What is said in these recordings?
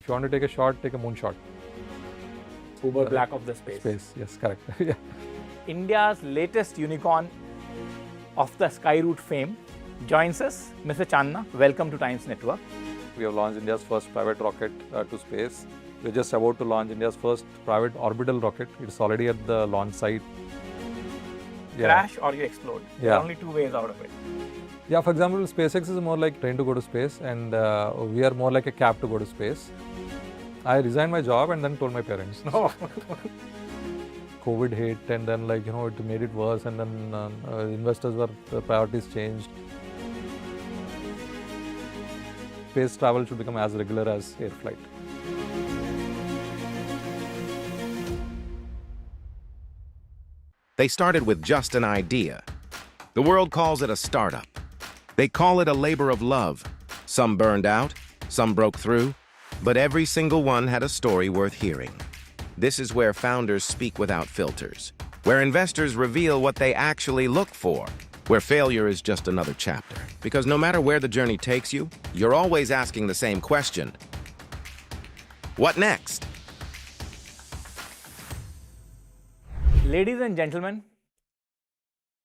If you want to take a shot, take a moonshot. Uber black of the space. Space, yes, correct. Yeah. India's latest unicorn of the Skyroot fame joins us, Mr. Chandana. Welcome to Times Network. We have launched India's first private rocket to space. We're just about to launch India's first private orbital rocket. It's already at the launch site. Yeah. Crash or you explode. There are only two ways out of it. Yeah, for example, SpaceX is more like train to go to space, and we are more like a cab to go to space. I resigned my job and then told my parents. No. COVID hit, and then it made it worse, and then investors the priorities changed. Space travel should become as regular as air flight. They started with just an idea. The world calls it a startup. They call it a labor of love. Some burned out, some broke through, but every single one had a story worth hearing. This is where founders speak without filters, where investors reveal what they actually look for, where failure is just another chapter. Because no matter where the journey takes you, you're always asking the same question: what next? Ladies and gentlemen,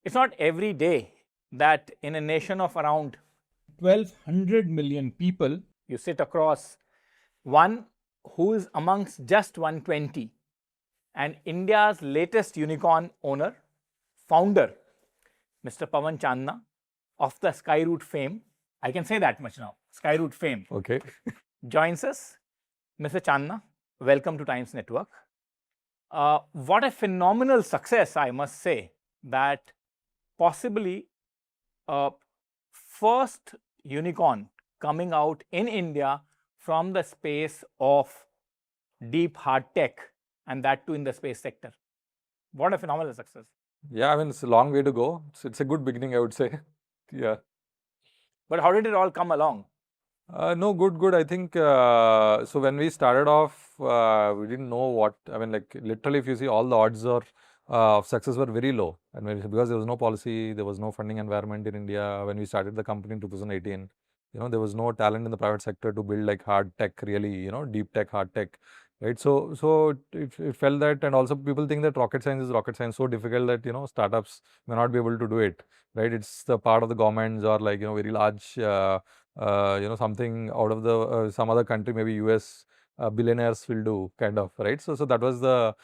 it's not every day that in a nation of around 1,200 million people, you sit across one who is amongst just 120 and India's latest unicorn owner, founder, Mr. Pawan Chandana of the Skyroot fame. I can say that much now, Skyroot fame. Okay. Joins us. Mr. Chandana, welcome to Times Network. What a phenomenal success, I must say, that possibly first unicorn coming out in India from the space of deep hard tech, and that too in the space sector. What a phenomenal success. Yeah, I mean, it's a long way to go. It's a good beginning, I would say. Yeah. But how did it all come along? No, good. I think, so when we started off, we didn't know what, literally, if you see, all the odds of success were very low. And because there was no policy, there was no funding environment in India. When we started the company in 2018, there was no talent in the private sector to build like hard tech, really, deep tech, hard tech, right? So it felt that, and also people think that rocket science is so difficult that, startups may not be able to do it, right? It's the part of the governments or very large, something out of the some other country, maybe US billionaires will do, kind of, right? So that was the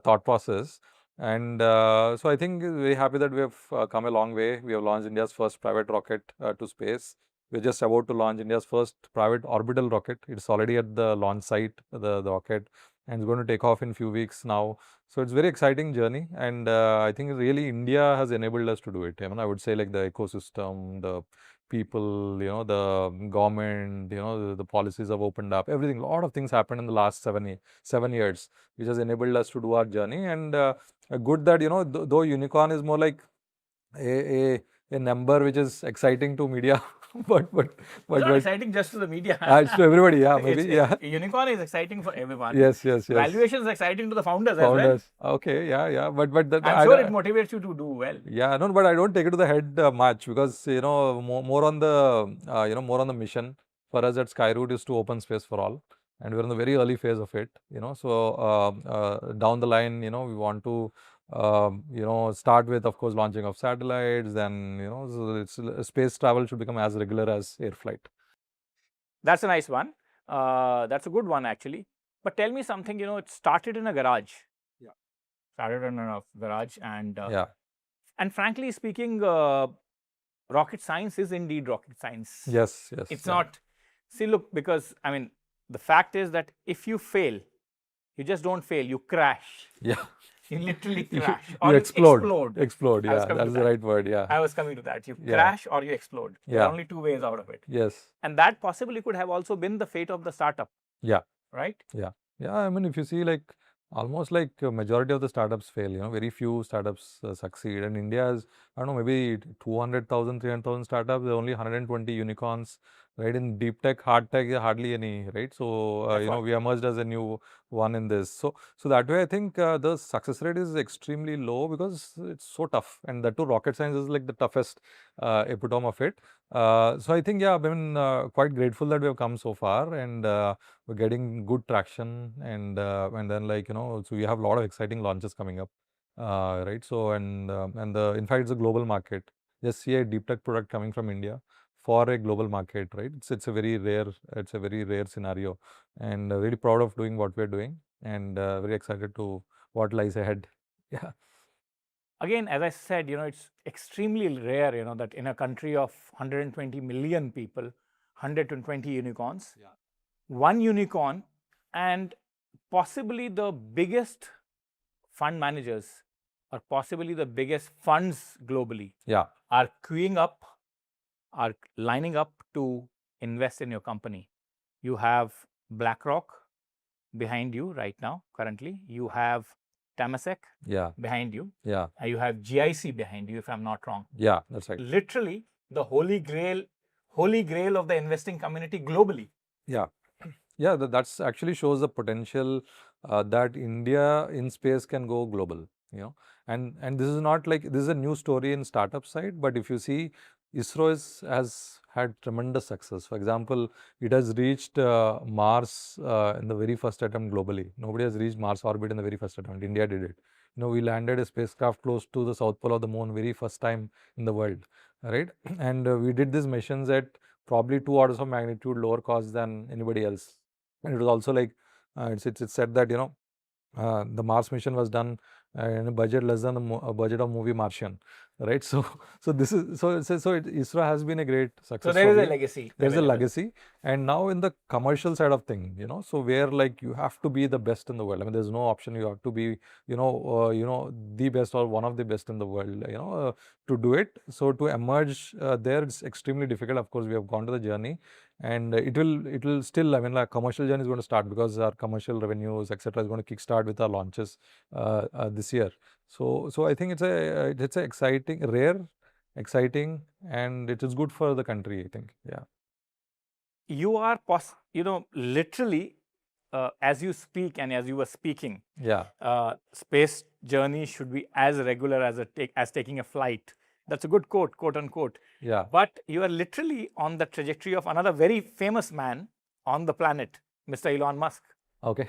thought process. And so I think very happy that we have come a long way. We have launched India's first private rocket to space. We're just about to launch India's first private orbital rocket. It's already at the launch site, the rocket, and it's going to take off in a few weeks now. So it's a very exciting journey, and I think really India has enabled us to do it. I would say like the ecosystem, the people, the government, the policies have opened up. Everything, a lot of things happened in the last 7 years, which has enabled us to do our journey. And good that though unicorn is more like a number which is exciting to media. but Not exciting just to the media. It's to everybody, yeah, maybe, yeah. Unicorn is exciting for everyone. Yes. Valuation is exciting to the founders as well. Okay, yeah. But I'm sure it motivates you to do well. Yeah, no, but I don't take it to the head much, because more on the more on the mission for us at Skyroot is to open space for all, and we're in the very early phase of it. So down the line, we want to start with, of course, launching of satellites. Then so space travel should become as regular as air flight. That's a nice one. That's a good one, actually. But tell me something. It started in a garage. Yeah. Started in a garage, and Yeah. And frankly speaking, rocket science is indeed rocket science. Yes. It's not. See, look, because the fact is that if you fail, you just don't fail. You crash. Yeah. You literally crash. You or explode. Explode. Yeah, that's the right word. Yeah. I was coming to that. You crash or you explode. There are only two ways out of it. Yes. And that possibly could have also been the fate of the startup. Yeah. Right? Yeah. If you see, like, almost like a majority of the startups fail. Very few startups succeed. And India has, I don't know, maybe 200,000, 300,000 startups. There are only 120 unicorns. right? In deep tech, hard tech, hardly any, right? So, That's you know, what. we emerged as a new one in this. So that way, I think the success rate is extremely low because it's so tough. And that too, rocket science is like the toughest epitome of it. So I think, yeah, I've been quite grateful that we have come so far, and we're getting good traction. And then, like, you know, so we have a lot of exciting launches coming up, right? So, and in fact, it's a global market. Just see a deep tech product coming from India for a global market, right? It's a very rare scenario, and really proud of doing what we're doing, and very excited to what lies ahead. Yeah. Again, as I said, it's extremely rare, that in a country of 120 million people, 120 unicorns, one unicorn, and possibly the biggest fund managers or possibly the biggest funds globally Yeah. are queuing up, are lining up to invest in your company. You have BlackRock behind you right now, currently. You have Temasek Yeah. behind you. Yeah. You have GIC behind you, if I'm not wrong. Yeah, that's right. Literally, the holy grail of the investing community globally. Yeah. Yeah, that's actually shows the potential that India in space can go global, you know. And this is not like, this is a new story in startup side, but if you see, ISRO has had tremendous success. For example, it has reached Mars in the very first attempt globally. Nobody has reached Mars orbit in the very first attempt. India did it. You know, we landed a spacecraft close to the south pole of the moon very first time in the world, right? And we did these missions at probably 2 orders of magnitude lower cost than anybody else. And it was also like, it's said that, you know, the Mars mission was done in a budget less than a budget of movie Martian, right? So this is ISRO has been a great success. So there is a story. legacy. There's a available. legacy, and now in the commercial side of thing, you know, so where like you have to be the best in the world. I mean, there's no option. You have to be, the best or one of the best in the world, to do it. So to emerge there, it's extremely difficult. Of course, we have gone to the journey, and it will still, I mean, like commercial journey is going to start because our commercial revenues, etc., is going to kickstart with our launches this year. So I think it's a exciting, rare, exciting, and it is good for the country, I think. Yeah. You are literally, as you speak and as you were speaking, Yeah. space journey should be as regular as taking a flight. That's a good quote unquote. Yeah. But you are literally on the trajectory of another very famous man on the planet, Mr. Elon Musk. Okay.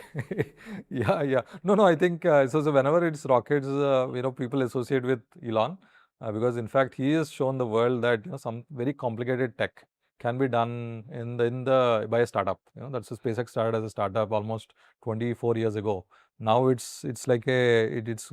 Yeah. No, I think so whenever it's rockets, people associate with Elon, because in fact he has shown the world that, you know, some very complicated tech can be done by a startup. You know, that's SpaceX started as a startup almost 24 years ago. Now it's like it's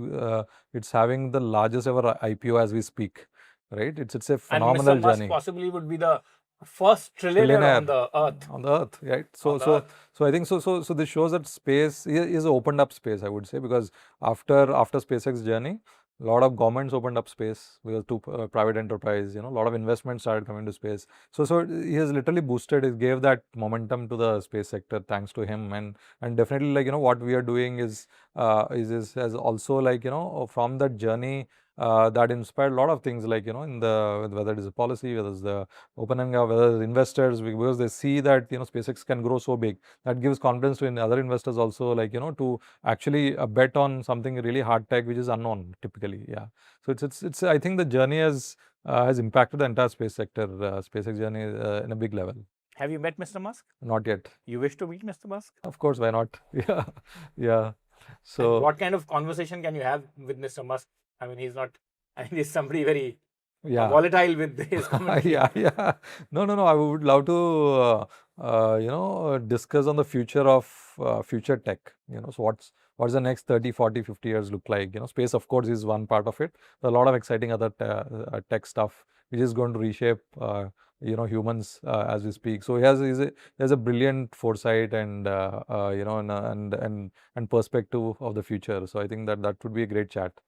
having the largest ever IPO as we speak, right? It's a phenomenal and Mr. Musk journey. possibly would be the first trillionaire on the earth. On the earth, right? So I think so this shows that space is opened up space, I would say, because after SpaceX journey, a lot of governments opened up space because to private enterprise, you know, a lot of investment started coming to space. So he has literally boosted, he gave that momentum to the space sector thanks to him, and definitely, like, you know, what we are doing is has also, like, you know, from that journey that inspired a lot of things, like, you know, whether it is a policy, whether it's the opening up, whether it's investors, because they see that, you know, SpaceX can grow so big, that gives confidence to other investors also, like, you know, to actually bet on something really hard tech which is unknown typically. Yeah. So it's I think the journey has impacted the entire space sector, SpaceX journey in a big level. Have you met Mr. Musk? Not yet. You wish to meet Mr. Musk? Of course, why not? Yeah. So and what kind of conversation can you have with Mr. Musk? I mean, he's somebody very volatile with his commentary. Yeah. No. I would love to, discuss on the future of future tech. You know, so what's the next 30, 40, 50 years look like? You know, space, of course, is one part of it. There are a lot of exciting other tech stuff which is going to reshape, humans as we speak. So he has a brilliant foresight and and perspective of the future. So I think that would be a great chat.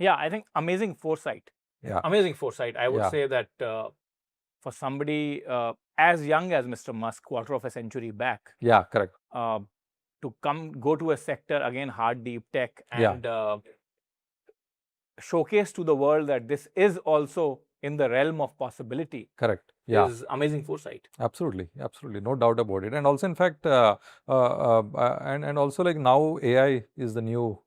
Yeah, I think amazing foresight. Yeah. Amazing foresight. I would say that for somebody as young as Mr. Musk, quarter of a century back. Yeah, correct. To go to a sector, again, hard deep tech, and showcase to the world that this is also in the realm of possibility. Correct. is amazing foresight. Absolutely, no doubt about it. And also, in fact, and also like now AI is the new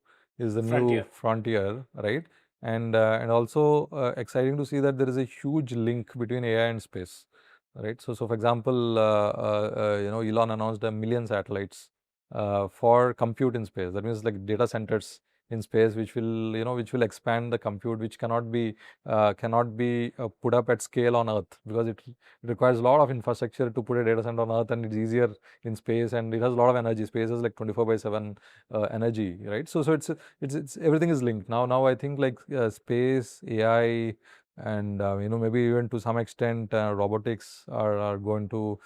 frontier, right? And also exciting to see that there is a huge link between AI and space, right? So for example, Elon announced 1 million satellites for compute in space. That means like data centers in space, which will expand the compute, which cannot be put up at scale on Earth, because it requires a lot of infrastructure to put a data center on Earth, and it's easier in space, and it has a lot of energy. Space is like 24/7 energy, right? So it's everything is linked now. I think like space, AI, and maybe even to some extent robotics are going to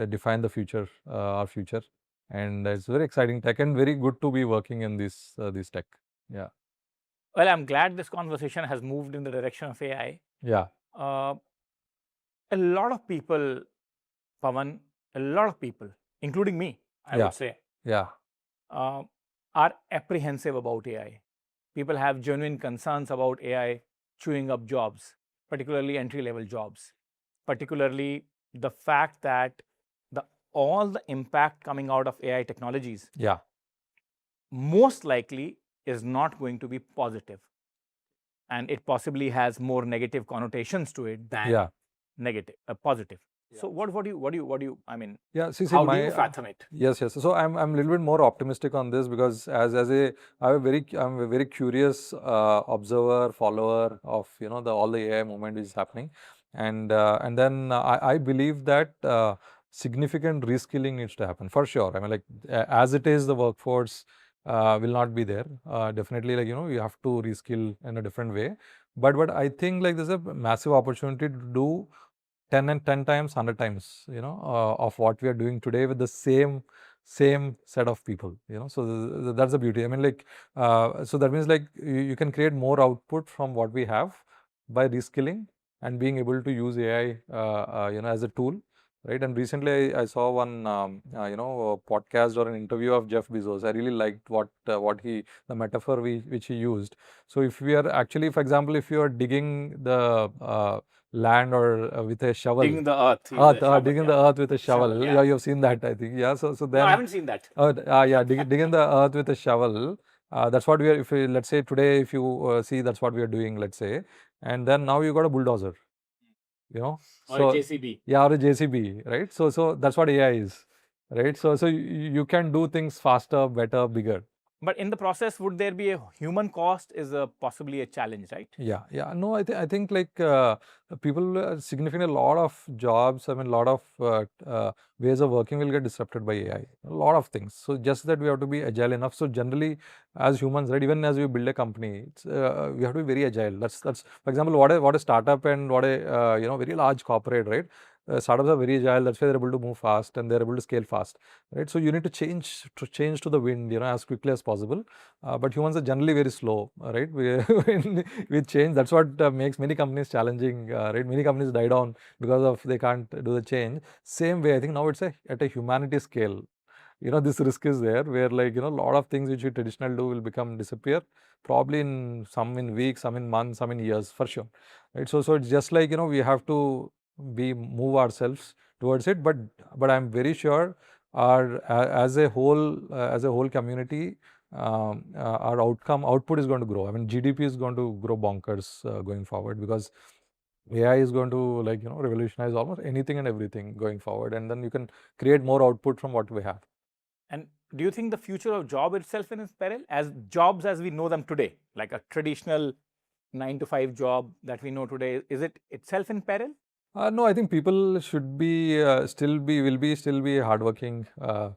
define the future, our future. And it's very exciting tech, and very good to be working in this tech. Yeah. Well, I'm glad this conversation has moved in the direction of AI. Yeah. A lot of people, Pawan, including me, I would say, are apprehensive about AI. People have genuine concerns about AI chewing up jobs, particularly entry-level jobs, particularly the fact that all the impact coming out of AI technologies most likely is not going to be positive, and it possibly has more negative connotations to it than positive. So what do you I mean, how do you fathom it? Yes. So I'm a little bit more optimistic on this, because I'm a very curious observer, follower of all the AI movement which is happening, and then I believe that significant reskilling needs to happen for sure. I mean, like as it is, the workforce will not be there. Definitely, like you have to reskill in a different way. But I think like there's a massive opportunity to do 10 times, 100 times, of what we are doing today with the same set of people, So that's the beauty. I mean, like, so that means like you can create more output from what we have by reskilling and being able to use AI, as a tool, right? And recently I saw one, podcast or an interview of Jeff Bezos. I really liked the metaphor which he used. So if we are actually, for example, if you are digging the land or with a shovel, digging the earth, digging the earth with a shovel. Yeah, you've seen that, I think. Yeah, so then no, I haven't seen that. Digging the earth with a shovel. That's what we are. If we, let's say today, if you see, that's what we are doing. Let's say, and then now you got a bulldozer. Or a JCB. Yeah, or a JCB, right? So that's what AI is, right? So you can do things faster, better, bigger. But in the process, would there be a human cost? Is possibly a challenge, right? Yeah. No, I think like people, significantly a lot of jobs, I mean, a lot of ways of working will get disrupted by AI. A lot of things. So just that we have to be agile enough. So generally, as humans, right, even as we build a company, we have to be very agile. That's for example, what a startup and what a very large corporate, right? Startups are very agile. That's why they're able to move fast and they're able to scale fast, right? So you need to change to the wind, as quickly as possible. But humans are generally very slow, right? With change, that's what makes many companies challenging, right? Many companies die down because of they can't do the change. Same way, I think now it's at a humanity scale. This risk is there, where like a lot of things which we traditionally do will disappear, probably some in weeks, some in months, some in years, for sure, right? So it's just like we have to move ourselves towards it, but I'm very sure as a whole community, our output is going to grow. I mean, GDP is going to grow bonkers going forward, because AI is going to revolutionize almost anything and everything going forward, and then you can create more output from what we have. And do you think the future of job itself is in peril, as jobs as we know them today, like a traditional 9-to-5 job that we know today, is it itself in peril? No, I think people should be still be hardworking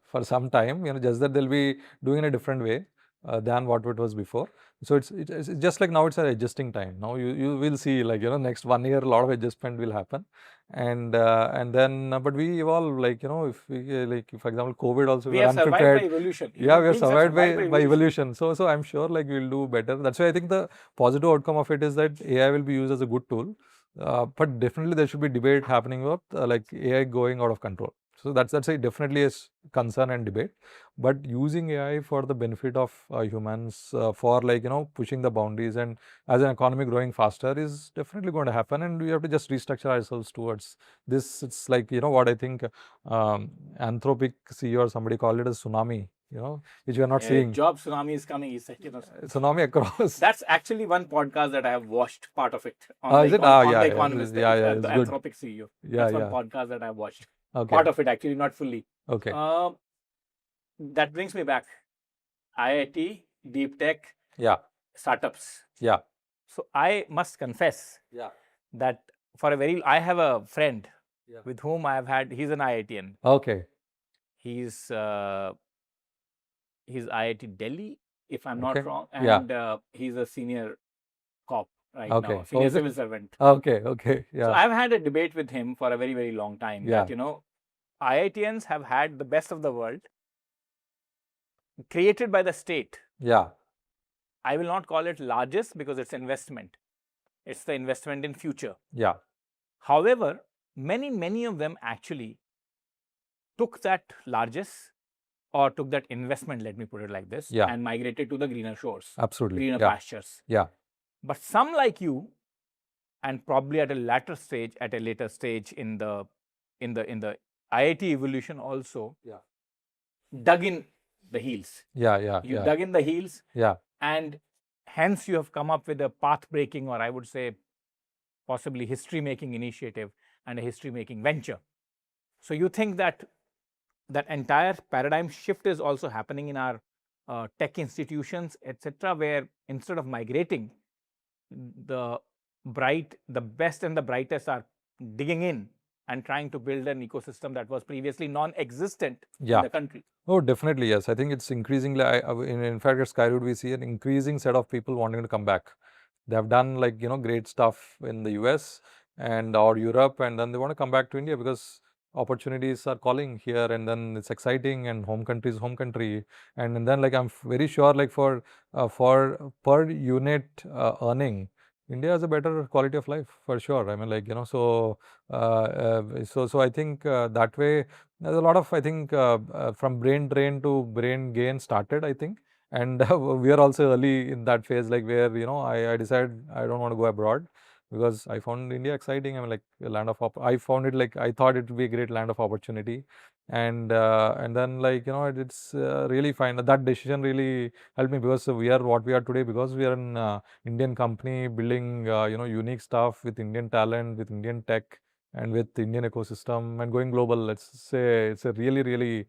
for some time. Just that they'll be doing in a different way than what it was before. So it's just like now it's an adjusting time. Now you will see, like next 1 year a lot of adjustment will happen, and then but we evolve, like if we like, for example, COVID also, we have survived by evolution. Yeah, we have survived by evolution. So I'm sure like we'll do better. That's why I think the positive outcome of it is that AI will be used as a good tool. But definitely there should be debate happening about like AI going out of control. So that's definitely a concern and debate. But using AI for the benefit of humans, for like pushing the boundaries, and as an economy growing faster, is definitely going to happen. And we have to just restructure ourselves towards this. It's like what I think Anthropic CEO or somebody called it a tsunami. Which we are not seeing. Job tsunami is coming. He said, tsunami across. That's actually one podcast that I have watched, part of it. Is it? On yeah, The Economist, yeah, the Anthropic CEO. Yeah, That's one podcast that I've watched. Okay. Part of it, actually, not fully. Okay. That brings me back. IIT, deep tech, startups. Yeah. So I must confess that I have a friend with whom I have had, he's an IITian. Okay. He's IIT Delhi, if I'm not wrong, and he's a senior cop right now, senior civil servant. Okay. Yeah. So I've had a debate with him for a very, very long time that IITians have had the best of the world created by the state. Yeah. I will not call it largest because it's investment. It's the investment in future. Yeah. However, many of them actually took that largest or took that investment, let me put it like this, and migrated to the greener shores. Absolutely. Greener pastures. Yeah. But some like you, and probably at a later stage in the IIT evolution also, dug in the heels. Yeah. You dug in the heels. Yeah. And hence you have come up with a path-breaking, or I would say possibly history-making initiative and a history-making venture. So you think that entire paradigm shift is also happening in our tech institutions, etc., where instead of migrating, the best and the brightest are digging in and trying to build an ecosystem that was previously non-existent in the country. Oh, definitely, yes. I think it's increasingly, in fact, at Skyroot, we see an increasing set of people wanting to come back. They have done great stuff in the US or Europe, and then they want to come back to India because opportunities are calling here, and then it's exciting, and home country is home country. And then I'm very sure for per unit earning, India has a better quality of life for sure. I mean, so I think that way there's a lot of, I think, from brain drain to brain gain started, I think. And we are also early in that phase, where I decided I don't want to go abroad because I found India exciting. I mean, a land of I found it I thought it would be a great land of opportunity, and then it's really fine. That decision really helped me because we are what we are today because we are an Indian company building unique stuff with Indian talent, with Indian tech, and with the Indian ecosystem and going global. Let's say it's a really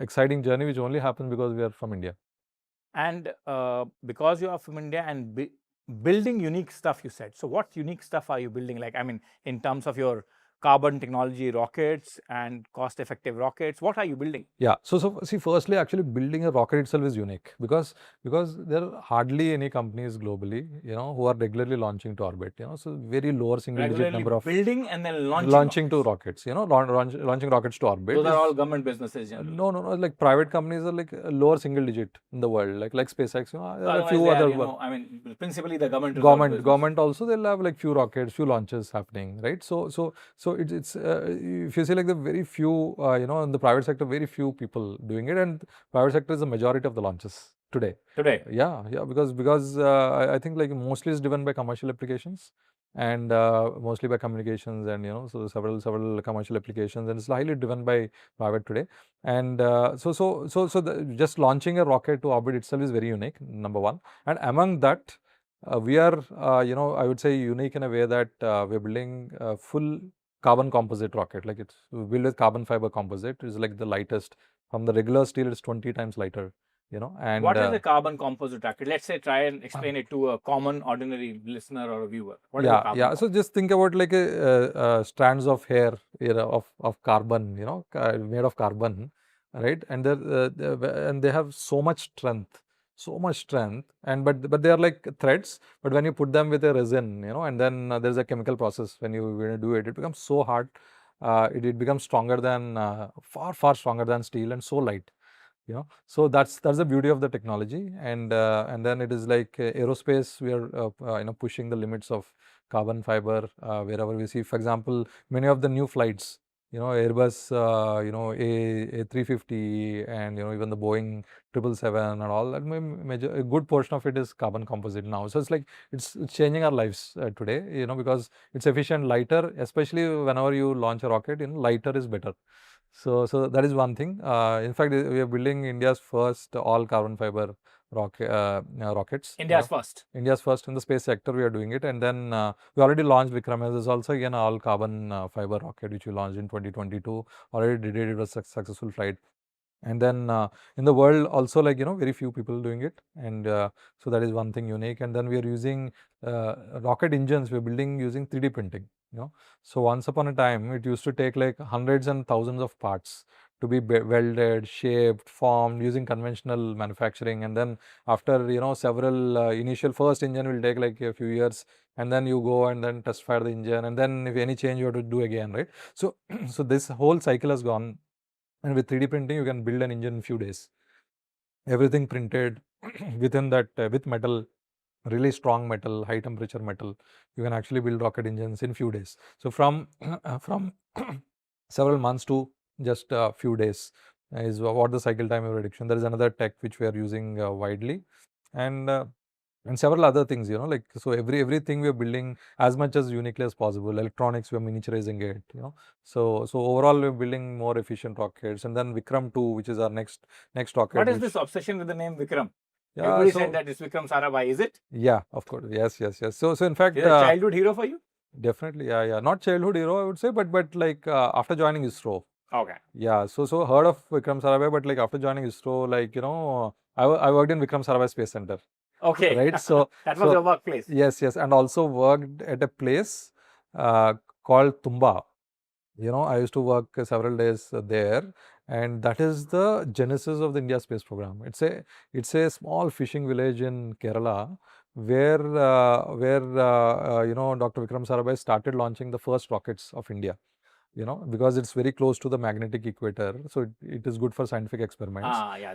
exciting journey which only happens because we are from India. And because you are from India and building unique stuff, you said. So what unique stuff are you building? In terms of your carbon technology rockets and cost-effective rockets, what are you building? Yeah. So see, firstly, actually building a rocket itself is unique because there are hardly any companies globally, who are regularly launching to orbit. So very lower single-digit number of building and then launching to rockets. Launching rockets to orbit. Those are all government businesses. No. Like private companies are lower single-digit in the world, like SpaceX. There are a few other. Principally the government. Government also they'll have few rockets, few launches happening, right? So it's if you see the very few in the private sector, very few people doing it, and private sector is the majority of the launches today. Yeah, because I think mostly it's driven by commercial applications and mostly by communications and so several commercial applications, and it's highly driven by private today. And just launching a rocket to orbit itself is very unique, number one. And among that, we are I would say unique in a way that we're building a full carbon composite rocket. It's built with carbon fiber composite. It's the lightest. From the regular steel, it's 20 times lighter. And what is a carbon composite rocket? Let's say try and explain it to a common ordinary listener or a viewer. What is carbon? So just think about strands of hair of carbon, made of carbon, right? And they have so much strength, and but they are threads. But when you put them with a resin, and then there's a chemical process when you do it, it becomes so hard. It becomes stronger than far stronger than steel and so light. So that's the beauty of the technology. And then it is aerospace. We are pushing the limits of carbon fiber wherever we see. For example, many of the new flights Airbus, A350, and even the Boeing 777 and all that. A good portion of it is carbon composite now. So it's like it's changing our lives today. Because it's efficient, lighter. Especially whenever you launch a rocket, lighter is better. So that is one thing. In fact, we are building India's first all carbon fiber rockets. India's first. India's first in the space sector. We are doing it, and then we already launched Vikram. There's also again all carbon fiber rocket which we launched in 2022. Already did it. It was a successful flight. And then in the world also, like very few people doing it, and so that is one thing unique. And then we are using rocket engines. We're building using 3D printing. So once upon a time, it used to take like hundreds and thousands of parts to be welded, shaped, formed using conventional manufacturing. And then after several initial first engine will take like a few years, and then you go and then test fire the engine, and then if any change you have to do again, right? So so this whole cycle has gone. And with 3D printing, you can build an engine in few days. Everything printed within that with metal, really strong metal, high temperature metal. You can actually build rocket engines in few days. So from several months to just a few days is what the cycle time of reduction. There is another tech which we are using widely, and several other things, like so everything we are building as much as uniquely as possible. Electronics, we are miniaturizing it, So overall, we're building more efficient rockets. And then Vikram-2, which is our next rocket. What is this obsession with the name Vikram? Yeah, everybody said that it's Vikram Sarabhai, is it? Yeah, of course. Yes. So in fact, is it a childhood hero for you? Definitely, yeah. Not childhood hero, I would say, but like after joining ISRO. Okay. Yeah, so heard of Vikram Sarabhai, but like after joining ISRO, like I worked in Vikram Sarabhai Space Center. Okay. Right. So that was your workplace. Yes, and also worked at a place called Tumba. I used to work several days there, and that is the genesis of the India space program. It's a small fishing village in Kerala where Dr. Vikram Sarabhai started launching the first rockets of India. Because it's very close to the magnetic equator, so it is good for scientific experiments.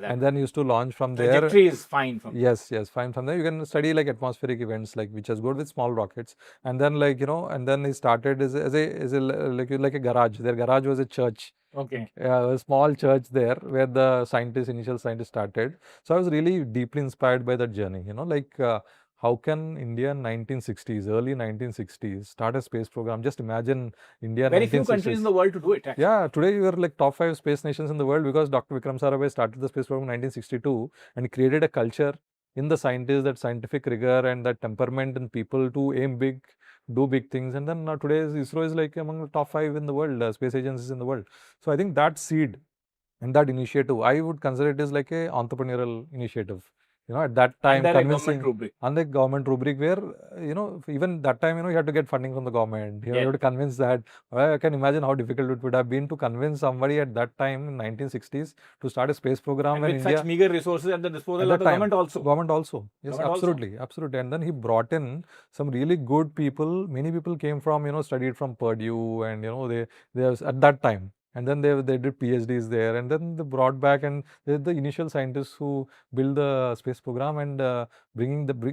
And then used to launch from there. Trajectory is fine from there. Yes, fine from there. You can study like atmospheric events, like which is good with small rockets. And then and then he started as a like a garage. Their garage was a church. Okay. A small church there where the initial scientists started. So I was really deeply inspired by that journey. How can India in 1960s, early 1960s, start a space program? Just imagine India. Very few countries in the world to do it. Actually. Yeah, today we are like top 5 space nations in the world because Dr. Vikram Sarabhai started the space program in 1962 and created a culture in the scientists, that scientific rigor and that temperament in people to aim big, do big things. And then today's ISRO is like among the top 5 in the world, space agencies in the world. So I think that seed and that initiative, I would consider it as like a entrepreneurial initiative. At that time, convincing on the government rubric where, even that time, you had to get funding from the government. You have to convince that. I can imagine how difficult it would have been to convince somebody at that time in 1960s to start a space program. And with such meager resources at the disposal of the government also. Government also. Yes, absolutely. And then he brought in some really good people. Many people came from, studied from Purdue and, they at that time. And then they did PhDs there, and then they brought back, and they're the initial scientists who build the space program and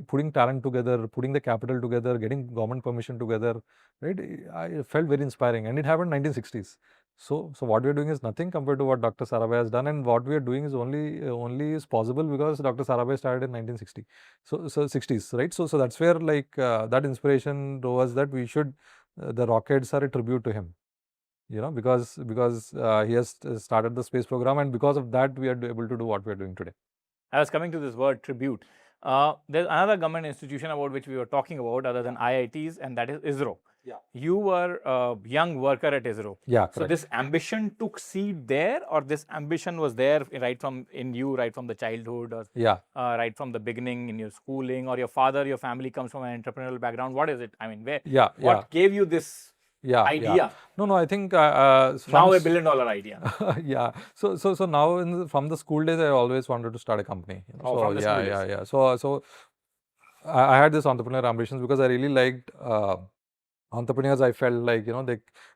putting talent together, putting the capital together, getting government permission together, right? I felt very inspiring, and it happened in 1960s. So what we're doing is nothing compared to what Dr. Sarabhai has done, and what we are doing is only is possible because Dr. Sarabhai started in 1960. So 60s, right? So that's where like that inspiration was that we should the rockets are a tribute to him. Because he has started the space program, and because of that, we are able to do what we are doing today. I was coming to this word tribute. There's another government institution about which we were talking about other than IITs, and that is ISRO. Yeah. You were a young worker at ISRO. Yeah. So this ambition took seed there, or this ambition was there right from the childhood, or right from the beginning in your schooling, or your family comes from an entrepreneurial background? What is it? I mean, what gave you this idea? Yeah. No, I think now $1 billion idea. Yeah. So now from the school days, I always wanted to start a company. From the school days. So I had this entrepreneurial ambitions because I really liked entrepreneurs. I felt like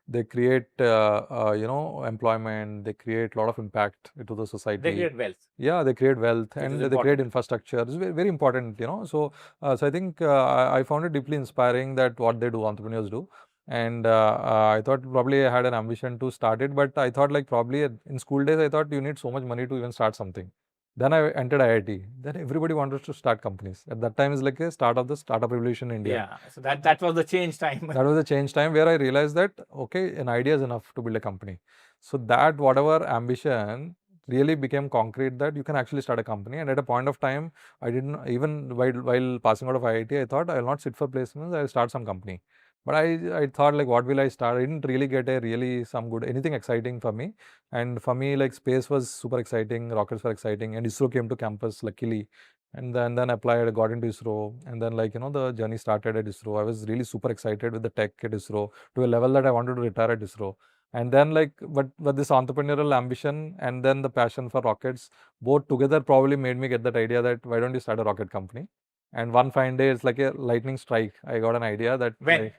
they create employment, they create a lot of impact to the society. They create wealth. Yeah, they create wealth and they create infrastructure. It's very, very important. So I think I found it deeply inspiring that what they do, entrepreneurs do. And I thought probably I had an ambition to start it, but I thought like probably in school days I thought you need so much money to even start something. Then I entered IIT. Then everybody wanted to start companies. At that time is like a start of the startup revolution in India. Yeah. So that was the change time. That was the change time where I realized that okay, an idea is enough to build a company. So that whatever ambition really became concrete that you can actually start a company. And at a point of time, I didn't even while passing out of IIT, I thought I will not sit for placements. I will start some company. But I thought like what will I start? I didn't really get a really some good anything exciting for me. And for me like space was super exciting, rockets were exciting, and ISRO came to campus luckily. And then applied, got into ISRO, and then like the journey started at ISRO. I was really super excited with the tech at ISRO to a level that I wanted to retire at ISRO. And then like but this entrepreneurial ambition and then the passion for rockets both together probably made me get that idea that why don't you start a rocket company. And one fine day it's like a lightning strike. I got an idea that When?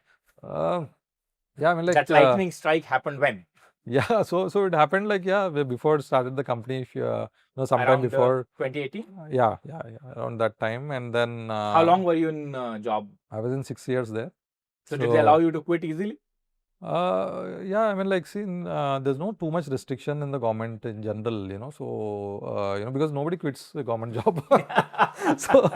Yeah, I mean like that lightning strike happened when? Yeah, so it happened like before it started the company, if sometime Around before 2018. yeah, around that time. And then How long were you in job? I was in 6 years there. So did they allow you to quit easily? Yeah, I mean, like, see, there's no too much restriction in the government in general, so, because nobody quits a government job. So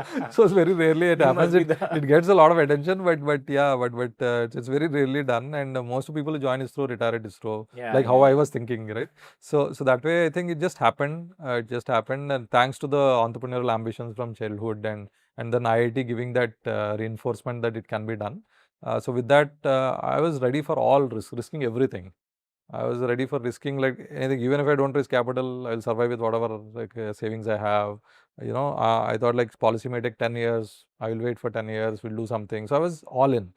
it's very rarely it You happens. must be the- It gets a lot of attention, but yeah, but it's very rarely done. And most people who join ISRO retire at ISRO, Yeah, like how yeah. I was thinking, right? So that way, I think it just happened. And thanks to the entrepreneurial ambitions from childhood and then IIT giving that reinforcement that it can be done. So with that, I was ready for all risking everything. I was ready for risking like anything. Even if I don't risk capital, I'll survive with whatever like savings I have. I thought like policy may take 10 years. I will wait for 10 years. We'll do something. So I was all in.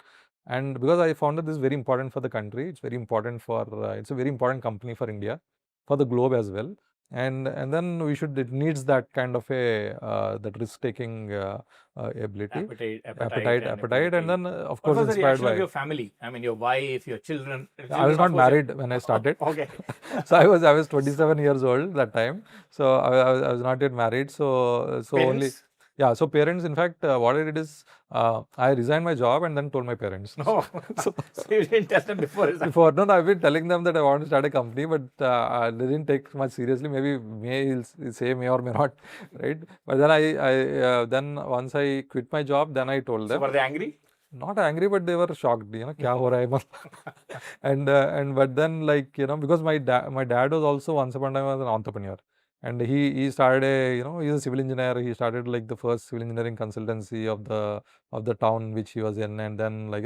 And because I found that this is very important for the country, it's very important for, it's a very important company for India, for the globe as well. And then it needs that kind of a, that risk taking ability. Appetite, Appetite, and then of what course was the inspired reaction of by. your family? I mean, your wife, your children. I was not married when I started. Okay. So I was 27 years old that time. So I was not yet married. So only Parents? yeah. So parents, in fact, what I did is I resigned my job and then told my parents. No. So you didn't tell them before. before, no, I've been telling them that I want to start a company, but they didn't take much seriously. Maybe he'll say may or may not, right? But then then once I quit my job, then I told So them. were they angry? Not angry, but they were shocked, kya ho raha hai? And but then like, because my dad was also once upon a time was an entrepreneur. And he started he's a civil engineer. He started like the first civil engineering consultancy of the town which he was in, and then like,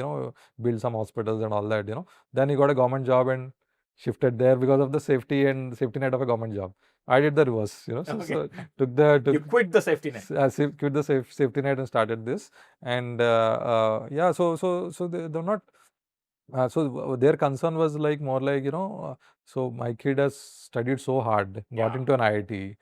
build some hospitals and all that, Then he got a government job and shifted there because of the safety and safety net of a government job. I did the reverse, So Okay. took You quit the safety net. quit the safety net and started this. And yeah, so they're not. So their concern was like more like, so my kid has studied so hard, got Yeah. into an IIT,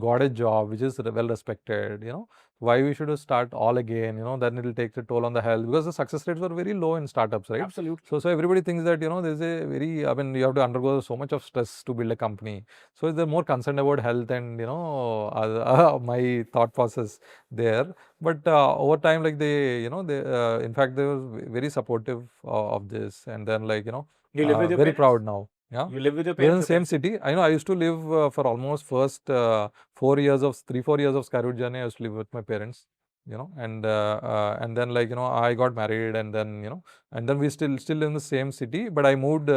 got a job which is well respected, why we should start all again, then it'll take the toll on the health, because the success rates were very low in startups, right? Absolutely. So everybody thinks that, there's a very, I mean, you have to undergo so much of stress to build a company. So they're more concerned about health and, my thought process there. But over time, like they, in fact, they were very supportive of this. And then like, You live with your very parents? proud now. Yeah. You live with your We're in parents? the same city. I used to live for almost first 4 years of 3-4 years of Skyroot journey. I used to live with my parents, and then like, I got married, and then, and then we still live in the same city, but I moved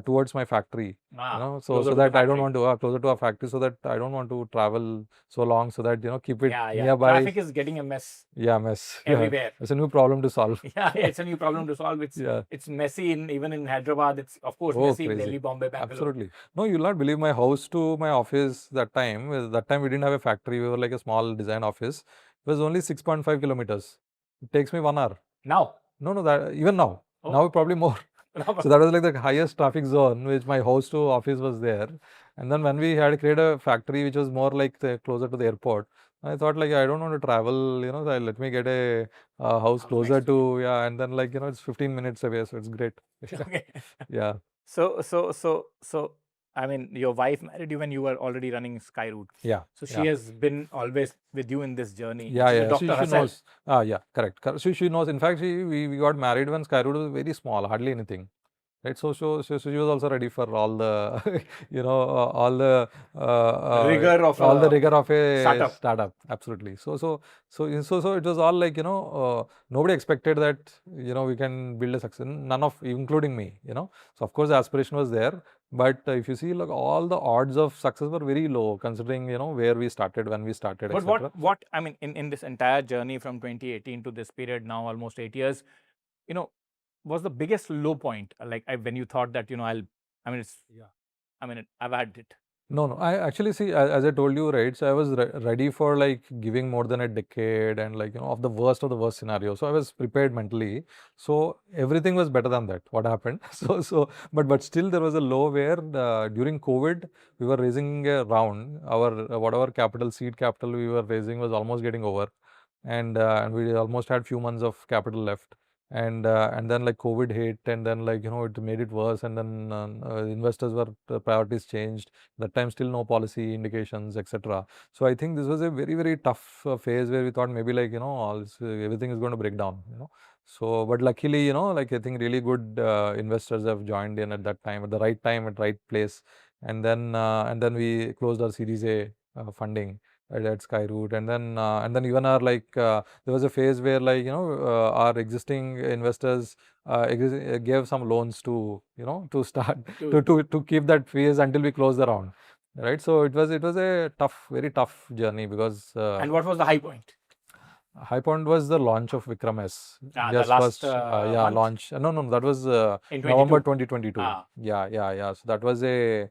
towards my factory, so closer to that the I don't factory. want to closer to our factory, so that I don't want to travel so long, so that, keep it Yeah. nearby. Traffic is getting a mess Yeah, mess. everywhere. It's a new problem to solve. Yeah, it's a new problem to solve. Yeah. It's messy even in Hyderabad. It's of course Oh, messy in crazy. Delhi, Bombay, Bangalore. Absolutely. No, you'll not believe my house to my office that time. That time we didn't have a factory. We were like a small design office. It was only 6.5 kilometers. It takes me 1 hour. Now? No, that even now. Oh. Now probably more. So that was like the highest traffic zone, which my house to office was there. And then when we had created a factory which was more like closer to the airport, I thought like I don't want to travel, so let me get a house closer to, and then like, it's 15 minutes away, so it's great. Okay. Yeah. So I mean, your wife married you when you were already running Skyroot. Yeah. So she has been always with you in this journey. Yeah, She's a yeah. doctor She herself. knows. Yeah, correct. She knows. In fact, we got married when Skyroot was very small, hardly anything. Right, so she was also ready for all the, all the Rigor of a startup. Absolutely. So it was all like, nobody expected that, we can build a success. None of, including me, So of course the aspiration was there, but if you see, like, all the odds of success were very low, considering, where we started, when we started, But etc. what I mean, in this entire journey from 2018 to this period now, almost 8 years, was the biggest low point, like when you thought that, I've had it. No. I actually see, as I told you, right? So I was ready for, like, giving more than a decade and, like, of the worst scenario. So I was prepared mentally. So everything was better than that. What happened? But still there was a low where during COVID we were raising a round. Our whatever seed capital we were raising was almost getting over, and we almost had few months of capital left. And then, like, COVID hit, and then, like, it made it worse, and then investors were priorities changed. That time still no policy indications, etc. So I think this was a very, very tough phase where we thought maybe, like, everything is going to break down. So, but luckily, like, I think really good investors have joined in at that time, at the right time, at right place. And then we closed our Series A funding at Skyroot, and then even our, like, there was a phase where, like, our existing investors gave some loans to, to start to keep that phase until we close the round, right? So it was a tough, very tough journey, because and what was the high point? High point was the launch of Vikram-1. The last month? Launch. No, that was in November 2022. Ah. Yeah. So that was a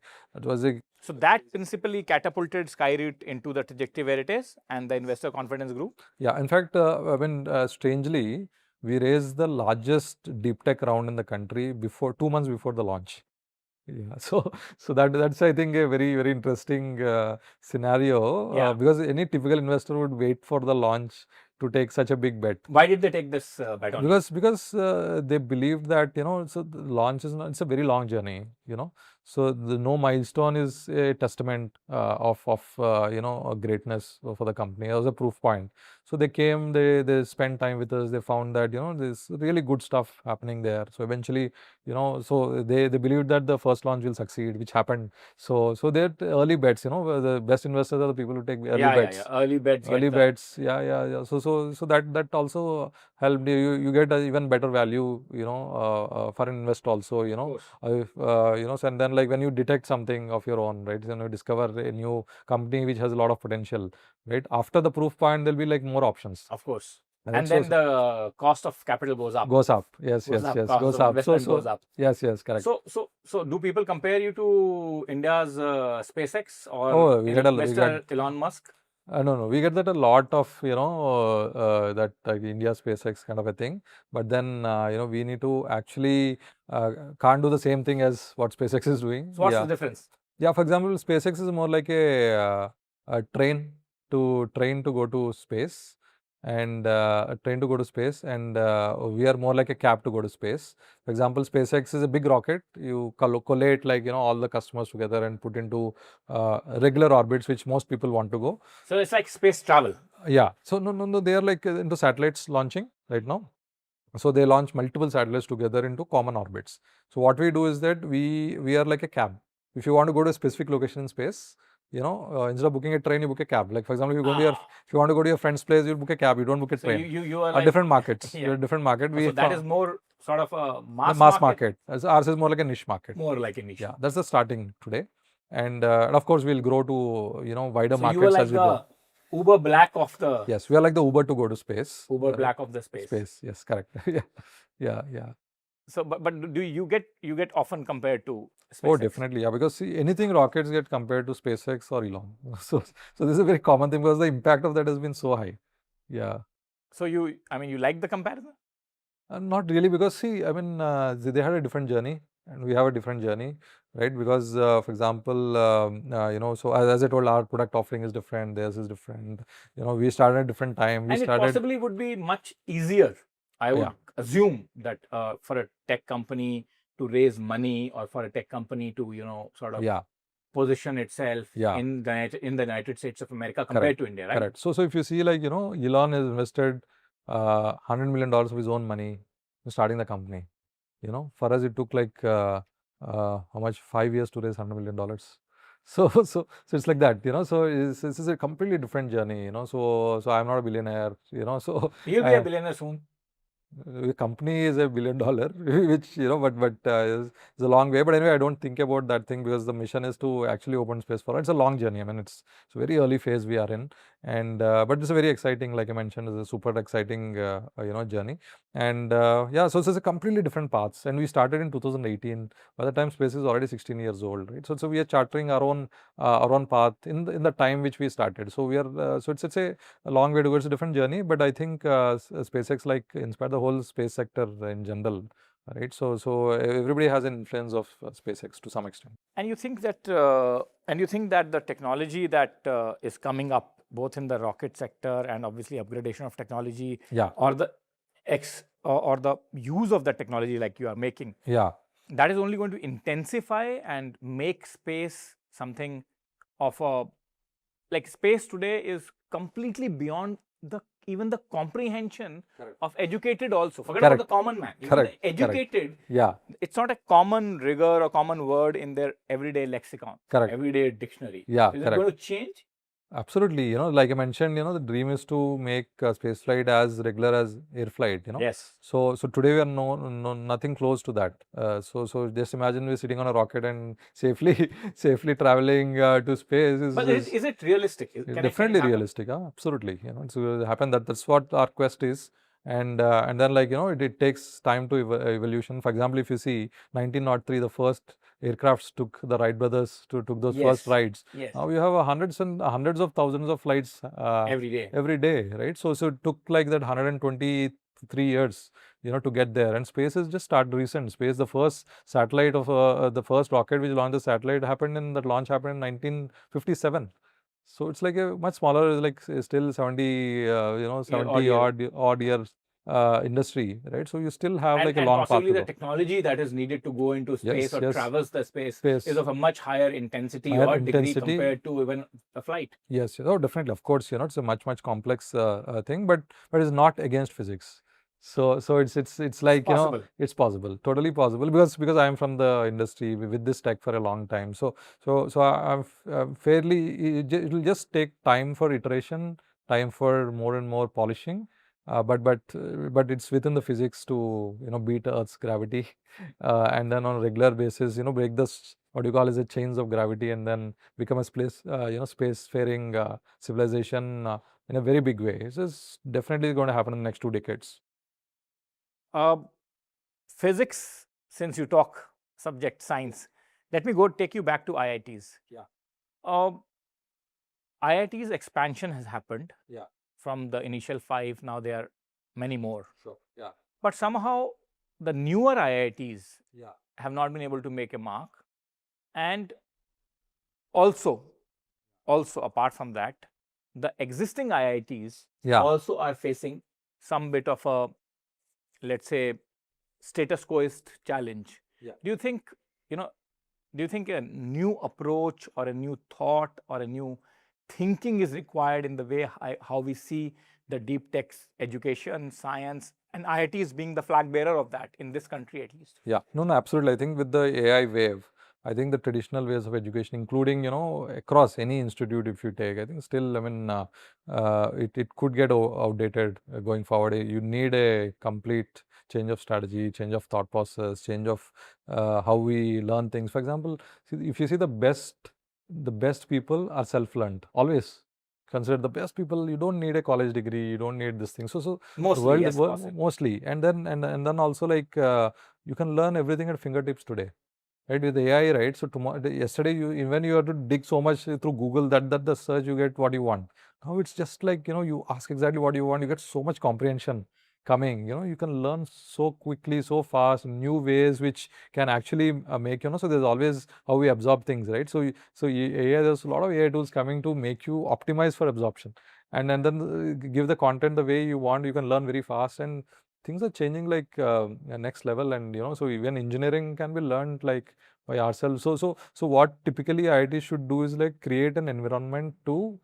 So that principally catapulted Skyroot into the trajectory where it is, and the investor confidence grew. Yeah, in fact, strangely, we raised the largest deep tech round in the country 2 months before the launch. Yeah, so that's, I think, a very, very interesting scenario, Yeah. because any typical investor would wait for the launch to take such a big bet. Why did they take this bet on you? Because they believed that, so the launch is not, it's a very long journey, So no milestone is a testament of greatness for the company. It was a proof point. So they came, they spent time with us. They found that, there's really good stuff happening there. So eventually, so they believed that the first launch will succeed, which happened. So they're early bets. The best investors are the people who take early bets. Yeah. Early bets. Early bets. Yeah. So that also helped you get an even better value, for an invest also, So, and then, like, when you detect something of your own, right, you discover a new company which has a lot of potential, right? After the proof point, there'll be, like, more options. Of course. Right? And then the cost of capital goes up. Goes up. Yes. Cost Goes of up. investment goes up. Yes, correct. So do people compare you to India's SpaceX or Mr. Elon Musk? No, we get that a lot of, that India SpaceX kind of a thing. But then, we need to actually can't do the same thing as what SpaceX is doing. So what's the difference? Yeah, for example, SpaceX is more like a train to go to space, and a train to go to space, and we are more like a cab to go to space. For example, SpaceX is a big rocket. You collate, like, all the customers together and put into regular orbits, which most people want to go. So it's like space travel. Yeah. So no, they are, like, into satellites launching right now. So they launch multiple satellites together into common orbits. So what we do is that we are like a cab. If you want to go to a specific location in space, instead of booking a train, you book a cab. Like, for example, if you want to go to your friend's place, you book a cab. You don't book a train. So you are like different markets. Yeah. You're a different market. So that is more sort of a mass market. Ours is more like a niche market. More like a niche. Yeah, that's the starting today, and of course we'll grow to wider markets you are like as we go. Uber Black of the. Yes, we are like the Uber to go to space. Uber Black of the space. Yes, correct. Yeah. So, but do you get often compared to SpaceX? Oh, definitely, yeah. Because, see, anything rockets get compared to SpaceX or Elon. So this is a very common thing, because the impact of that has been so high. Yeah. So you like the comparison? Not really, because, see, I mean, they had a different journey, and we have a different journey, right? Because, for example, so as I told, our product offering is different, theirs is different. We started at a different time. It possibly would be much easier, I would assume, that for a tech company to raise money, or for a tech company to, sort of position itself Yeah. in the United States of America compared to India, right? Correct. So if you see, like, Elon has invested $100 million of his own money in starting the company. For us, it took like how much? 5 years to raise $100 million. So it's like that. So this is a completely different journey. So I'm not a billionaire. So You'll be a billionaire soon. the company is $1 billion, which is a long way. But anyway, I don't think about that thing because the mission is to actually open space for it. It's a long journey. I mean, it's a very early phase we are in, and but it's a very exciting, like I mentioned, it's a super exciting journey. And yeah, so it's a completely different paths. And we started in 2018. By the time space is already 16 years old, right? So we are chartering our own path in the time which we started. So we are so it's a long way to go. It's a different journey, but I think SpaceX inspired the whole space sector in general, right? So everybody has an influence of SpaceX to some extent. And you think that the technology that is coming up both in the rocket sector and obviously upgradation of technology, Yeah. or the or the use of the technology like you are making, Yeah. that is only going to intensify and make space something of a, like, space today is completely beyond even the comprehension of educated also. Forget about the common man. Even the educated, Yeah. it's not a common rigor or common word in their everyday lexicon, everyday dictionary. Yeah. Is it going to change? Absolutely. Like I mentioned, the dream is to make space flight as regular as air flight. Yes. So today we are nothing close to that. So just imagine we're sitting on a rocket and safely traveling to space. But is it realistic? Definitely realistic. Absolutely. It's going to happen. That's what our quest is. And then, it takes time to evolution. For example, if you see 1903, the first aircrafts took the Wright brothers took those first rides. Yes. Now you have hundreds of thousands of flights every day, right? So it took like that 123 years, to get there. And space has just started recent. Space, the first satellite of the first rocket which launched the satellite launch happened in 1957. So it's like a much smaller, like still 70 odd years industry, right? So you still have like a long path to possibly go. the technology that is needed to go into space or traverse the space is of a much higher intensity or degree compared to even a flight. Yes. Oh, definitely. Of course, it's a much complex thing, but it's not against physics. So it's like, possible. It's possible, totally possible, because I am from the industry with this tech for a long time. So I'm fairly, it will just take time for iteration, time for more and more polishing. But it's within the physics to beat Earth's gravity, and then on a regular basis break this, what you call as a chains of gravity, and then become a spacefaring civilization in a very big way. This is definitely going to happen in the next 2 decades. Physics, since you talk subject science, let me take you back to IITs. Yeah. IITs expansion has happened. Yeah. From the initial 5, now there are many more. Sure. Yeah. But somehow the newer IITs Yeah. have not been able to make a mark. And also apart from that, the existing IITs also are facing some bit of a, let's say, status quoist challenge. Yeah. Do you think a new approach or a new thought or a new thinking is required in the way how we see the deep tech education, science, and IITs being the flag bearer of that in this country at least? Yeah, no, absolutely. I think with the AI wave, I think the traditional ways of education, including across any institute, if you take, I think still, I mean, it could get outdated going forward. You need a complete change of strategy, change of thought process, change of how we learn things. For example, if you see the best people are self-learned. Always consider the best people. You don't need a college degree. You don't need this thing. So mostly, mostly, and then also like you can learn everything at fingertips today. Right, with AI, right? So yesterday, when you have to dig so much through Google that the search you get what you want. Now it's just like you ask exactly what you want. You get so much comprehension coming. You can learn so quickly, so fast, new ways which can actually make So there's always how we absorb things, right? So AI, there's a lot of AI tools coming to make you optimize for absorption, and then give the content the way you want. You can learn very fast, and things are changing like next level. And so even engineering can be learned like by ourselves. So what typically IIT should do is like create an environment to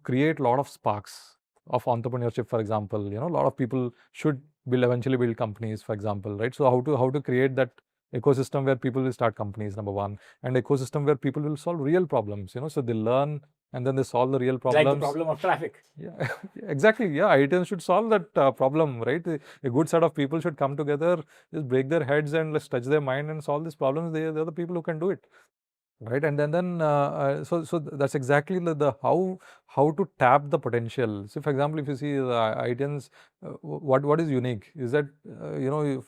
create a lot of sparks of entrepreneurship, for example. A lot of people should eventually build companies, for example, right? So how to create that ecosystem where people will start companies, number one, and ecosystem where people will solve real problems. So they learn and then they solve the real problems. Like the problem of traffic. Yeah, exactly. Yeah, IITs should solve that problem, right? A good set of people should come together, just break their heads and let's touch their mind and solve these problems. They're the people who can do it, right? And then so that's exactly the how to tap the potential. So, for example, if you see the IITs, what is unique is that if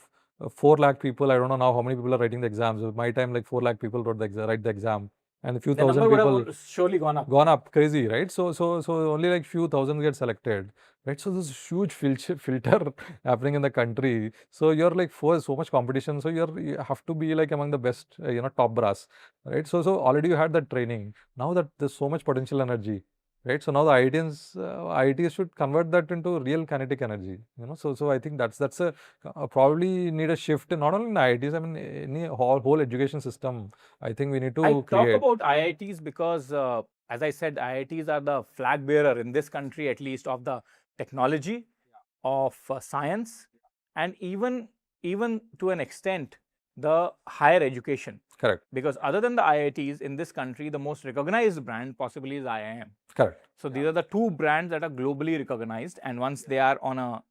4 lakh people, I don't know now how many people are writing the exams. At my time, like 4 lakh people write the exam, and a few thousand number people would have surely gone up. Gone up crazy, right? So only like few thousand get selected, right? So there's huge filter happening in the country. So you're like for so much competition. So you have to be like among the best, top brass, right? So already you had that training. Now that there's so much potential energy, right? So now the IITs should convert that into real kinetic energy. So I think that's probably need a shift not only in IITs. I mean, any whole education system. I think we need to I create. talk about IITs because, as I said, IITs are the flag bearer in this country, at least, of the technology, of science, and even to an extent, the higher education. Correct. Because other than the IITs in this country, the most recognized brand possibly is IIM. Correct. So these are the two brands that are globally recognized, and once they are on a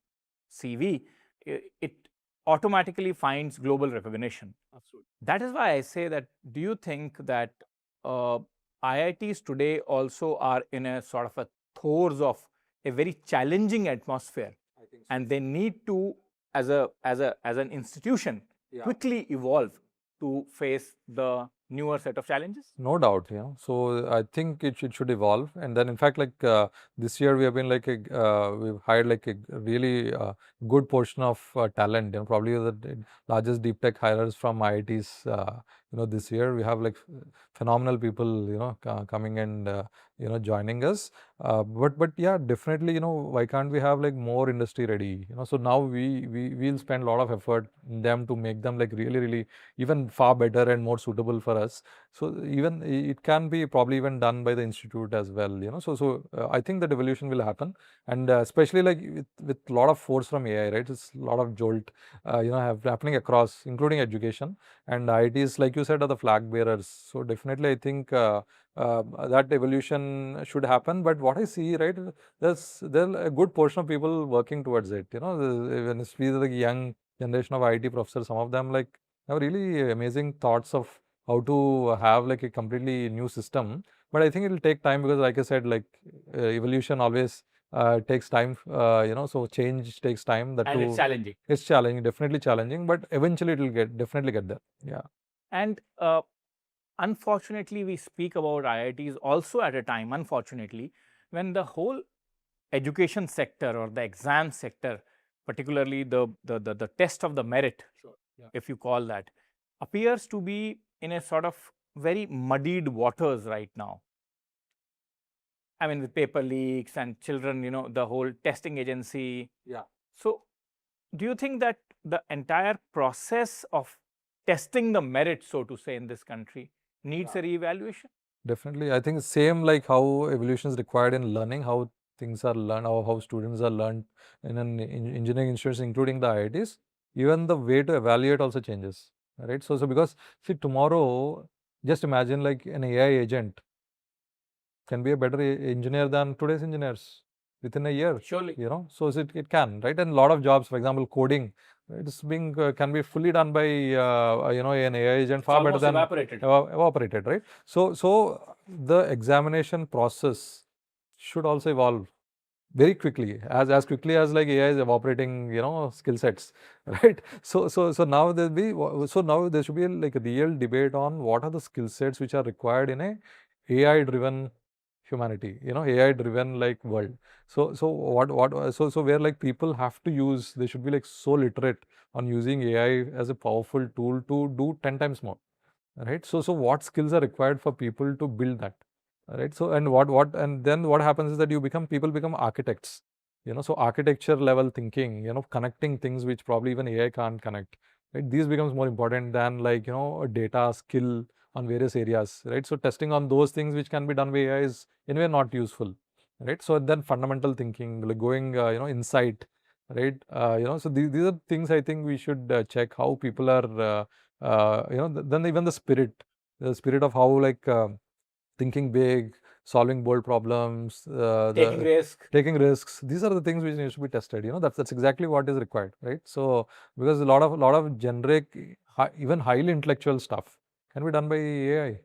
CV, it automatically finds global recognition. Absolutely. That is why I say that, do you think that IITs today also are in a sort of a throes of a very challenging atmosphere, and they need to, as an institution, quickly evolve to face the newer set of challenges? No doubt, So I think it should evolve, and then in fact, like this year we have been like we've hired like a really good portion of talent. Probably the largest deep tech hires from IITs. This year we have like phenomenal people, coming and joining us. But yeah, definitely, why can't we have like more industry ready? So now we'll spend a lot of effort in them to make them like really even far better and more suitable for us. So even it can be probably even done by the institute as well. So I think that evolution will happen, and especially like with a lot of force from AI, right? It's a lot of jolt, happening across, including education, and IITs, like you said, are the flag bearers. So definitely, I think that evolution should happen. But what I see, right, there's a good portion of people working towards it. When you see the young generation of IIT professors, some of them like have really amazing thoughts of how to have like a completely new system. But I think it will take time because, like I said, like evolution always takes time. So change takes time. And it's challenging. It's challenging, definitely challenging, but eventually it will definitely get there. Yeah. And unfortunately, we speak about IITs also at a time, unfortunately, when the whole education sector or the exam sector, particularly the test of the merit, if you call that, appears to be in a sort of very muddied waters right now. I mean, with paper leaks and children, the whole testing agency. Yeah. So do you think that the entire process of testing the merit, so to say, in this country needs a reevaluation? Definitely. I think same like how evolution is required in learning, how things are learned, how students are learned in an engineering institutions, including the IITs, even the way to evaluate also changes, right? So because see, tomorrow, just imagine like an AI agent can be a better engineer than today's engineers within a year. Surely. So it can, right? And a lot of jobs, for example, coding, it's being can be fully done by an AI agent far better than evaporated, right? So the examination process should also evolve very quickly, as quickly as like AI is evaporating, skill sets, right? So now there should be like a real debate on what are the skill sets which are required in a AI driven humanity, AI driven like world. So where like people have to use, they should be like so literate on using AI as a powerful tool to do 10 times more, right? So what skills are required for people to build that, right? So and then what happens is that people become architects, so architecture level thinking, connecting things which probably even AI can't connect, right? These becomes more important than like, a data skill on various areas, right? So testing on those things which can be done by AI is anyway not useful, right? So then fundamental thinking, like going, insight, right? So these are things I think we should check how people are, then even the spirit of how like thinking big, solving bold problems, Taking risk. taking risks. These are the things which needs to be tested. That's exactly what is required, right? So because a lot of generic, even highly intellectual stuff can be done by AI.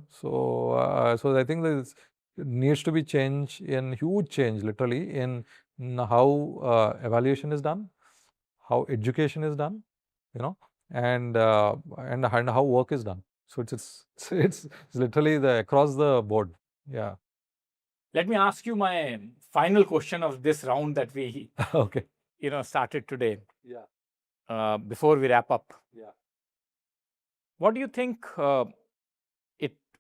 So I think this needs to be huge change, literally in how evaluation is done, how education is done, you know, and how work is done. So it's literally across the board. Yeah. Let me ask you my final question of this round that we Okay. started today. Yeah. Before we wrap up. Yeah. What do you think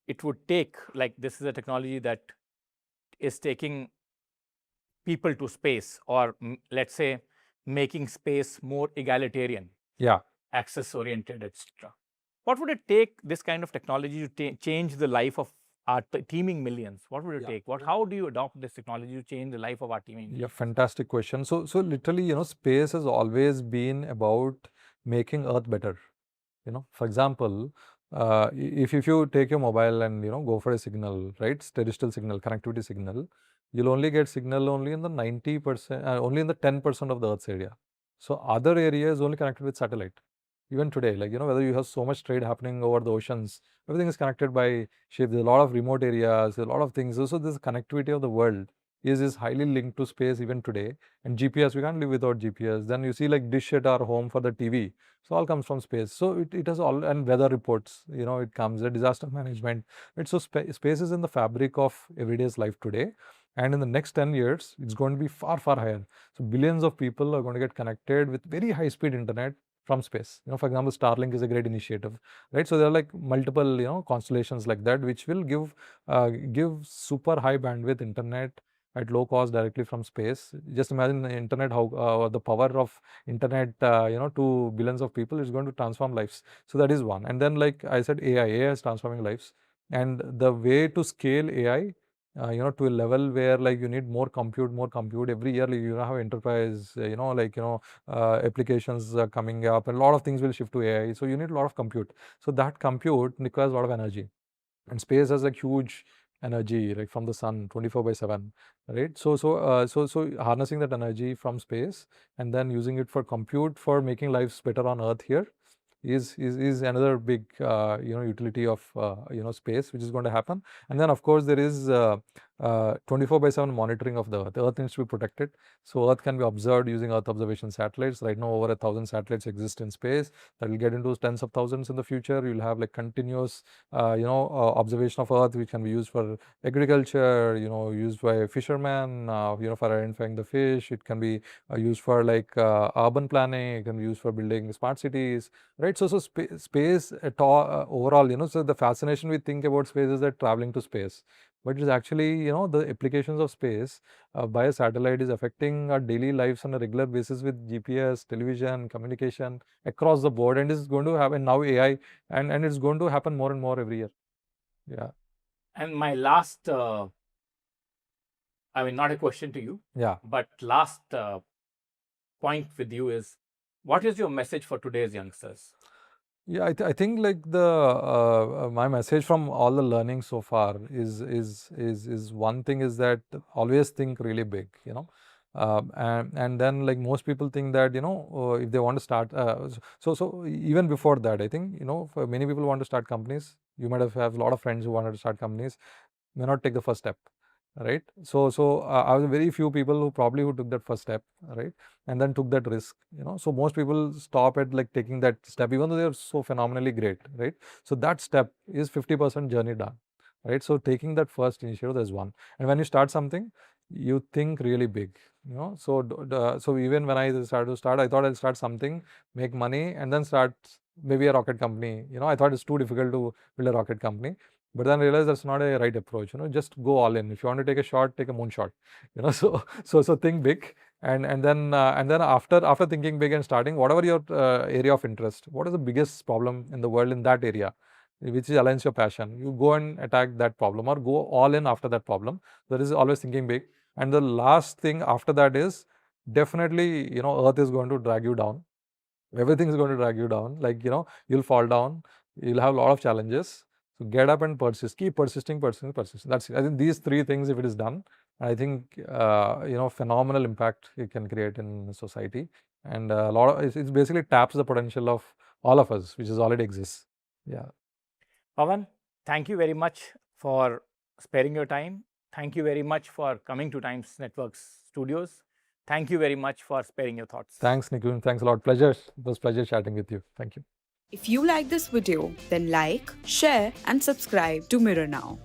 it would take? Like, this is a technology that is taking people to space, or let's say making space more egalitarian, Yeah. access oriented, etc. What would it take this kind of technology to change the life of our teeming millions? What would it take? How do you adopt this technology to change the life of our teeming millions? Yeah, fantastic question. So literally, space has always been about making Earth better. For example, if you take your mobile and go for a signal, right, terrestrial signal, connectivity signal, you'll only get signal only in the 90%, only in the 10% of the Earth's area. So other area is only connected with satellite. Even today, like whether you have so much trade happening over the oceans, everything is connected by ship. There's a lot of remote areas, a lot of things. So this connectivity of the world is highly linked to space even today. And GPS, we can't live without GPS. Then you see like dish at our home for the TV. So all comes from space. So it has all, and weather reports, it comes, the disaster management. Right? So space is in the fabric of everyday's life today. And in the next 10 years, it's going to be far, far higher. So billions of people are going to get connected with very high speed internet from space. For example, Starlink is a great initiative, right? So there are like multiple, constellations like that, which will give super high bandwidth internet at low cost directly from space. Just imagine the internet, how the power of internet, to billions of people is going to transform lives. So that is one. And then, like I said, AI is transforming lives. And the way to scale AI, to a level where like you need more compute every year. Like, you have enterprise, applications coming up, and a lot of things will shift to AI. So you need a lot of compute. So that compute requires a lot of energy. And space has like huge energy, like from the sun, 24/7, right? So harnessing that energy from space and then using it for compute for making lives better on Earth here is another big utility of space, which is going to happen. And then of course there is 24/7 monitoring of the Earth. The Earth needs to be protected. So Earth can be observed using Earth observation satellites. Right now over 1,000 satellites exist in space. That will get into tens of thousands in the future. You'll have like continuous observation of Earth, which can be used for agriculture, used by fishermen, for identifying the fish. It can be used for like urban planning. It can be used for building smart cities, right? So space at all, overall, so the fascination we think about space is that traveling to space. But it is actually, the applications of space by a satellite is affecting our daily lives on a regular basis with GPS, television, communication across the board, and is going to happen now AI, and it's going to happen more and more every year. Yeah. And my last, not a question to you. Yeah. But last point with you is, what is your message for today's youngsters? Yeah, I think like my message from all the learning so far is one thing is that always think really big, and then like most people think that if they want to start, so even before that, I think for many people want to start companies. You might have a lot of friends who wanted to start companies, may not take the first step, right? So I was very few people who took that first step, right, and then took that risk. So most people stop at like taking that step, even though they are so phenomenally great, right? So that step is 50% journey done, right? So taking that first initiative is one. And when you start something, you think really big, so even when I started I thought I'll start something, make money, and then start maybe a rocket company. I thought it's too difficult to build a rocket company. But then I realized that's not a right approach. Just go all in. If you want to take a shot, take a moonshot. So think big, and then after thinking big and starting, whatever your area of interest, what is the biggest problem in the world in that area, which aligns your passion, you go and attack that problem or go all in after that problem. That is always thinking big. And the last thing after that is definitely, earth is going to drag you down. Everything is going to drag you down. Like, you'll fall down, you'll have a lot of challenges. So get up and persist, keep persisting. That's it. I think these three things, if it is done, I think, phenomenal impact it can create in society. And a lot of, it basically taps the potential of all of us, which is already exists. Yeah. Pawan, thank you very much for sparing your time. Thank you very much for coming to Times Networks studios. Thank you very much for sparing your thoughts. Thanks, Nikunj. Thanks a lot. Pleasure. It was pleasure chatting with you. Thank you. If you like this video, then like, share and subscribe to Mirror Now.